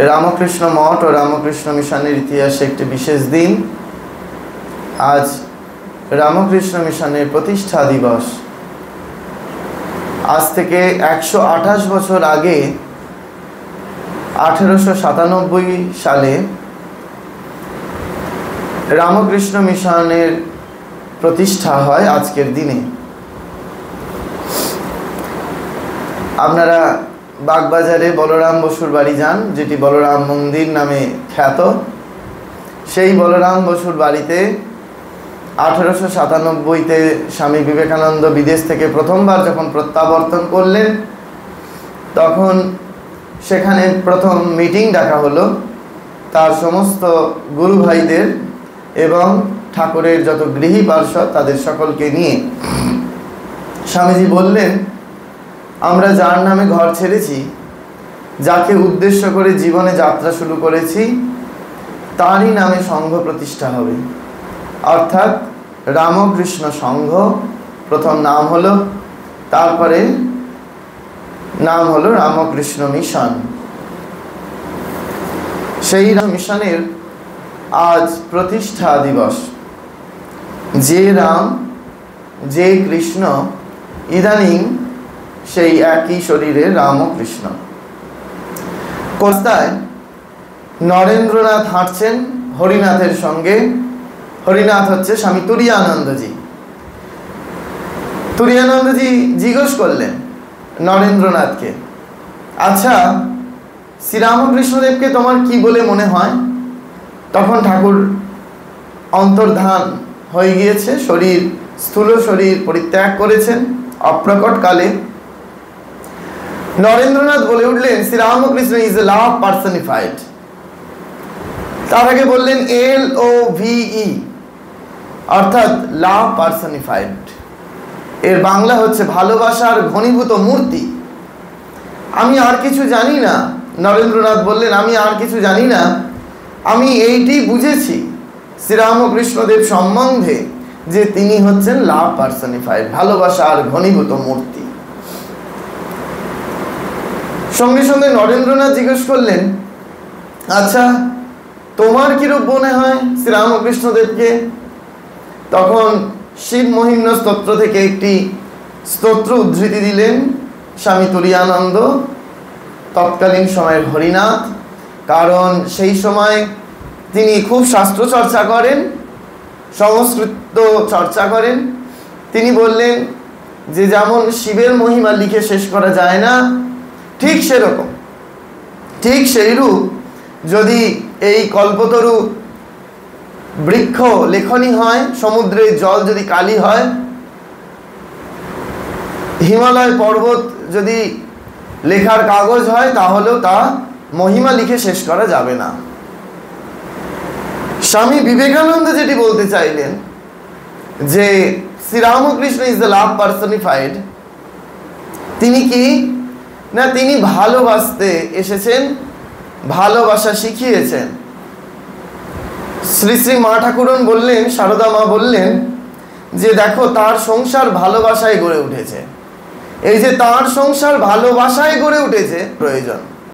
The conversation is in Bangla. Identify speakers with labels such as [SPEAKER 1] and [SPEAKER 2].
[SPEAKER 1] रामकृष्ण मठ और रामकृष्ण मिशनेर इतिहासे एक विशेष दिन। आज रामकृष्ण मिशनेर प्रतिष्ठा दिवस। आज থেকে 128 বছর আগে 1897 সালে रामकृष्ण मिशनेर प्रतिष्ठा হয় আজকের দিনে। আপনারা बागबाजारे बलराम बसुर बाड़ी जान, जेटी बलराम मंदिर नामे ख्यात। सेई बलराम बसुर बाड़ीते 1897 स्वामी विवेकानंद विदेश थेके प्रथमबार जखन प्रत्यावर्तन करलेन तखन सेखाने प्रथम मीटिंग डाका हलो तार समस्त गुरु भाईदेर एवं ठाकुरेर जत गृही पार्षद तादेर सकलके निये। स्वामीजी बोललेन, আমরা যার নামে ঘর ছেড়েছি, যাকে উদ্দেশ্য করে জীবনে যাত্রা শুরু করেছি, তারই নামে সংঘ প্রতিষ্ঠা হবে। অর্থাৎ রামকৃষ্ণ সংঘ প্রথম নাম হলো, তারপরে নাম হলো রামকৃষ্ণ মিশন। সেই মিশনের আজ প্রতিষ্ঠা দিবস। যে রাম যে কৃষ্ণ ইদানিং সেই একই শরীরে রামকৃষ্ণ। কলকাতায় নরেন্দ্রনাথ হাঁটছেন হরিনাথের সঙ্গে। হরিনাথ হচ্ছে স্বামী তুরীয়ানন্দজি। তুরীয়ানন্দজি জিজ্ঞেস করলেন নরেন্দ্রনাথকে, আচ্ছা শ্রীরামকৃষ্ণদেবকে তোমার কি বলে মনে হয়? তখন ঠাকুর অন্তর্ধান হয়ে গিয়েছে, শরীর স্থূল শরীর পরিত্যাগ করেছেন অপ্রকট কালে। নরেন্দ্রনাথ বলে উঠলেন, Shri Ramakrishna is a love personified. তার আগে বললেন LOVE, অর্থাৎ লাভ পার্সনিফাইড। এর বাংলা হচ্ছে ভালোবাসার ঘনীভূত মূর্তি। আমি আর কিছু জানি না। নরেন্দ্রনাথ বললেন, আমি আর কিছু জানি না, আমি এইটি বুঝেছি শ্রীরামকৃষ্ণদেব সম্বন্ধে যে তিনি হচ্ছেন লাভ পার্সনিফাইড, ভালোবাসার ঘনীভূত মূর্তি। সঙ্গে সঙ্গে নরেন্দ্রনাথ জিজ্ঞেস করলেন, আচ্ছা তোমার কিরূপ মনে হয় শ্রীরামকৃষ্ণদেবকে? তখন শিব মহিম্ন স্তোত্র থেকে একটি স্তোত্র উদ্ধৃতি দিলেন স্বামী তুরীয়ানন্দ, তৎকালীন সময়ের হরিনাথ। কারণ সেই সময় তিনি খুব শাস্ত্র চর্চা করেন, সংস্কৃত চর্চা করেন। তিনি বললেন যে যেমন শিবের মহিমা লিখে শেষ করা যায় না, ঠিক সেরকম, ঠিক সেইরূপ যদি এই কল্পতরু বৃক্ষ লেখনী হয়, সমুদ্রের জল যদি কালি হয়, হিমালয় পর্বত যদি লেখার কাগজ হয়, তাহলেও তা মহিমা লিখে শেষ করা যাবে না। স্বামী বিবেকানন্দ যেটি বলতে চাইলেন যে Sri Ramakrishna is the love personified, তিনি কি না, তিনি ভালোবাসতে এসেছেন, ভালোবাসা শিখিয়েছেন। শ্রী শ্রী মা ঠাকুরন বললেন, সারদা মা বললেন যে দেখো তার সংসার ভালোবাসায় গড়ে উঠেছে। এই যে তার সংসার ভালোবাসায় গড়ে উঠেছে প্রয়োজন।